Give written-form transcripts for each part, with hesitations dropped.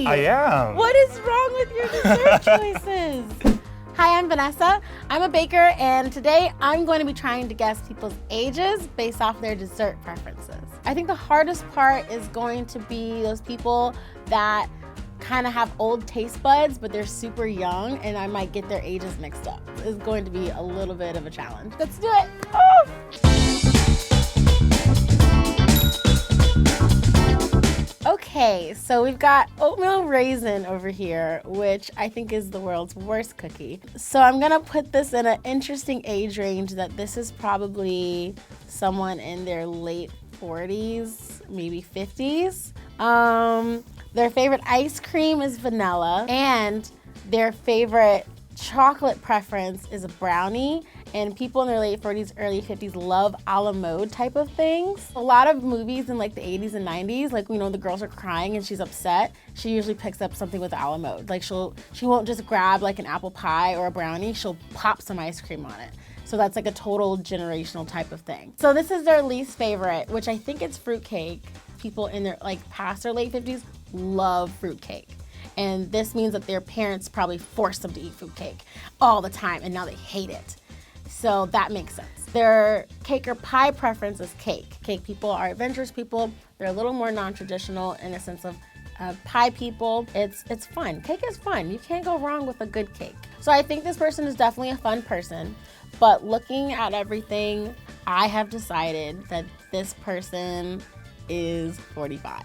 I am. What is wrong with your dessert choices? Hi, I'm Vanessa. I'm a baker, and today I'm going to be trying to guess people's ages based off their dessert preferences. I think the hardest part is going to be those people that kind of have old taste buds, but they're super young, and I might get their ages mixed up. It's going to be a little bit of a challenge. Let's do it. Oh! Okay, so we've got oatmeal raisin over here, which I think is the world's worst cookie. So I'm gonna put this in an interesting age range that this is probably someone in their late 40s, maybe 50s. Their favorite ice cream is vanilla, and their favorite chocolate preference is a brownie. And people in their late 40s, early 50s love a la mode type of things. A lot of movies in like the 80s and 90s, like, you know, the girls are crying and she's upset, she usually picks up something with a la mode. Like she won't just grab like an apple pie or a brownie, she'll pop some ice cream on it. So that's like a total generational type of thing. So this is their least favorite, which I think it's fruitcake. People in their like past their late 50s love fruitcake. And this means that their parents probably forced them to eat fruitcake all the time, and now they hate it. So that makes sense. Their cake or pie preference is cake. Cake people are adventurous people. They're a little more non-traditional in the sense of pie people. It's fun. Cake is fun. You can't go wrong with a good cake. So I think this person is definitely a fun person, but looking at everything, I have decided that this person is 45.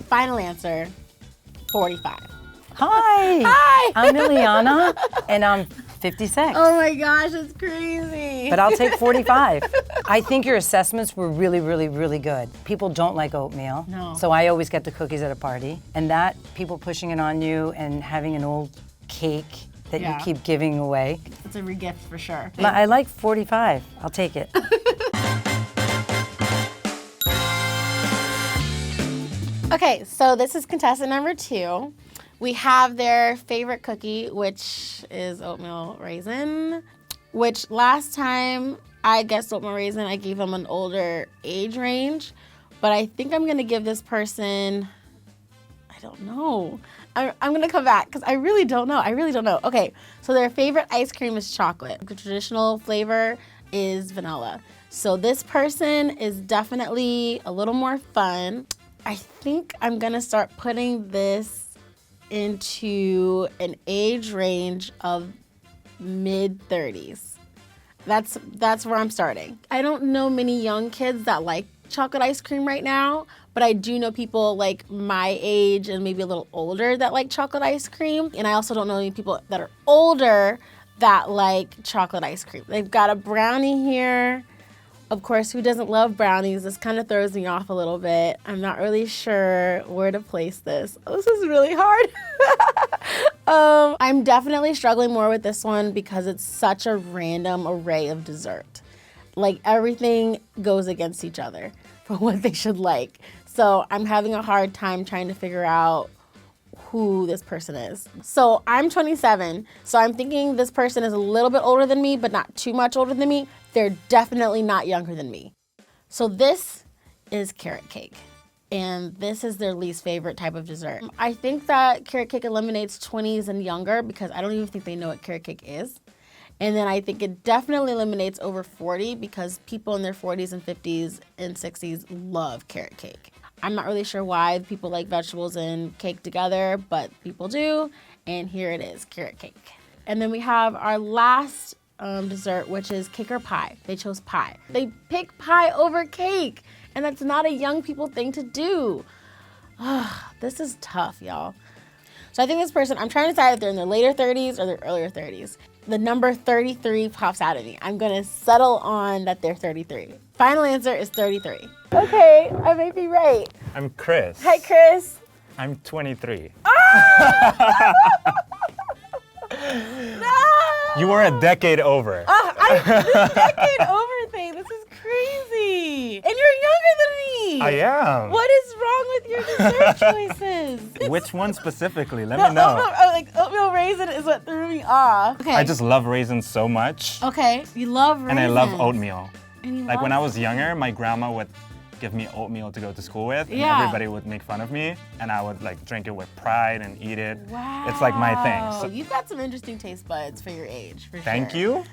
Final answer, 45. Hi. Hi. I'm Liliana, and I'm 56. Oh my gosh, it's crazy. But I'll take 45. I think your assessments were really, really, really good. People don't like oatmeal. No. So I always get the cookies at a party. And that, people pushing it on you and having an old cake that you keep giving away. It's a regift for sure. I like 45. I'll take it. Okay, so this is contestant number 2. We have their favorite cookie, which is oatmeal raisin, which last time I guessed oatmeal raisin, I gave them an older age range, but I think I'm gonna give this person, I don't know. I'm gonna come back because I really don't know. Okay, so their favorite ice cream is chocolate. The traditional flavor is vanilla. So this person is definitely a little more fun. I think I'm gonna start putting this into an age range of mid-30s. That's where I'm starting. I don't know many young kids that like chocolate ice cream right now, but I do know people like my age and maybe a little older that like chocolate ice cream. And I also don't know any people that are older that like chocolate ice cream. They've got a brownie here. Of course, who doesn't love brownies? This kind of throws me off a little bit. I'm not really sure where to place this. Oh, this is really hard. I'm definitely struggling more with this one because it's such a random array of dessert. Like everything goes against each other for what they should like. So I'm having a hard time trying to figure out who this person is. So I'm 27, so I'm thinking this person is a little bit older than me, but not too much older than me. They're definitely not younger than me. So this is carrot cake, and this is their least favorite type of dessert. I think that carrot cake eliminates 20s and younger because I don't even think they know what carrot cake is. And then I think it definitely eliminates over 40 because people in their 40s and 50s and 60s love carrot cake. I'm not really sure why people like vegetables and cake together, but people do, and here it is, carrot cake. And then we have our last dessert, which is cake or pie. They chose pie. They pick pie over cake, and that's not a young people thing to do. This is tough, y'all. So I think this person, I'm trying to decide if they're in their later 30s or their earlier 30s. The number 33 pops out at me. I'm gonna settle on that they're 33. Final answer is 33. Okay, I may be right. I'm Chris. Hi, Chris. I'm 23. No! You were a decade over. This decade over thing, this is crazy. And you're younger than me. I am. What is wrong with your dessert choices? Which one specifically? Let me know. Like oatmeal raisin is what threw me off. Okay. I just love raisins so much. Okay, you love raisins. And I love oatmeal. And you Like love when I was younger, my grandma would give me oatmeal to go to school with, and Yeah. everybody would make fun of me, and I would like drink it with pride and eat it. Wow. It's like my thing. So, You've got some interesting taste buds for your age, for thank sure. you.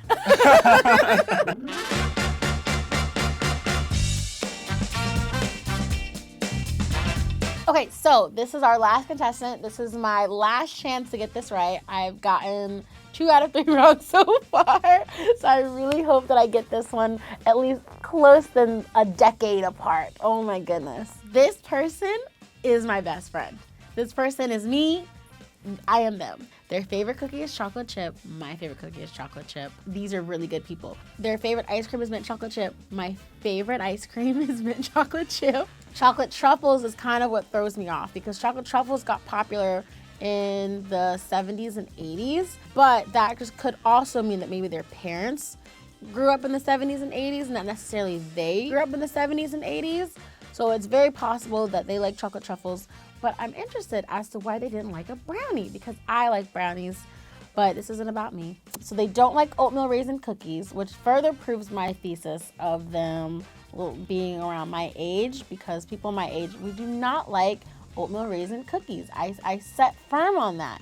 Okay, so this is our last contestant. This is my last chance to get this right. I've gotten 2 out of 3 wrong so far. So I really hope that I get this one at least close than a decade apart. Oh my goodness. This person is my best friend. This person is me. I am them. Their favorite cookie is chocolate chip. My favorite cookie is chocolate chip. These are really good people. Their favorite ice cream is mint chocolate chip. My favorite ice cream is mint chocolate chip. Chocolate truffles is kind of what throws me off because chocolate truffles got popular in the 70s and 80s, but that just could also mean that maybe their parents grew up in the 70s and 80s, not necessarily they grew up in the 70s and 80s. So it's very possible that they like chocolate truffles, but I'm interested as to why they didn't like a brownie because I like brownies, but this isn't about me. So they don't like oatmeal raisin cookies, which further proves my thesis of them being around my age because people my age, we do not like oatmeal raisin cookies. I set firm on that.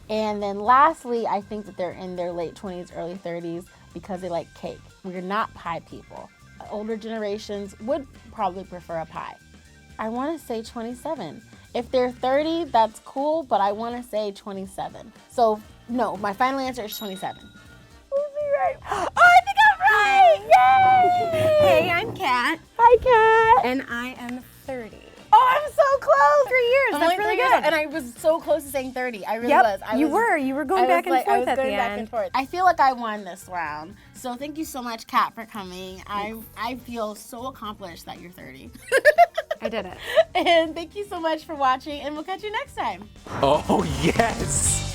And then lastly, I think that they're in their late 20s, early 30s because they like cake. We're not pie people. Older generations would probably prefer a pie. I want to say 27. If they're 30, that's cool, but I want to say 27. So no, my final answer is 27. Who's right? Oh, I think I'm right! Yay! Hey, I'm Kat. Hi, Kat. And I am 30. Oh, I'm so close. 3 years. I'm That's only really 3 years good. old, and I was so close to saying 30. I really Yep, was. you were going back and forth at the end. I feel like I won this round. So thank you so much, Kat, for coming. I feel so accomplished that you're 30. I did it. And thank you so much for watching, and we'll catch you next time. Oh, yes!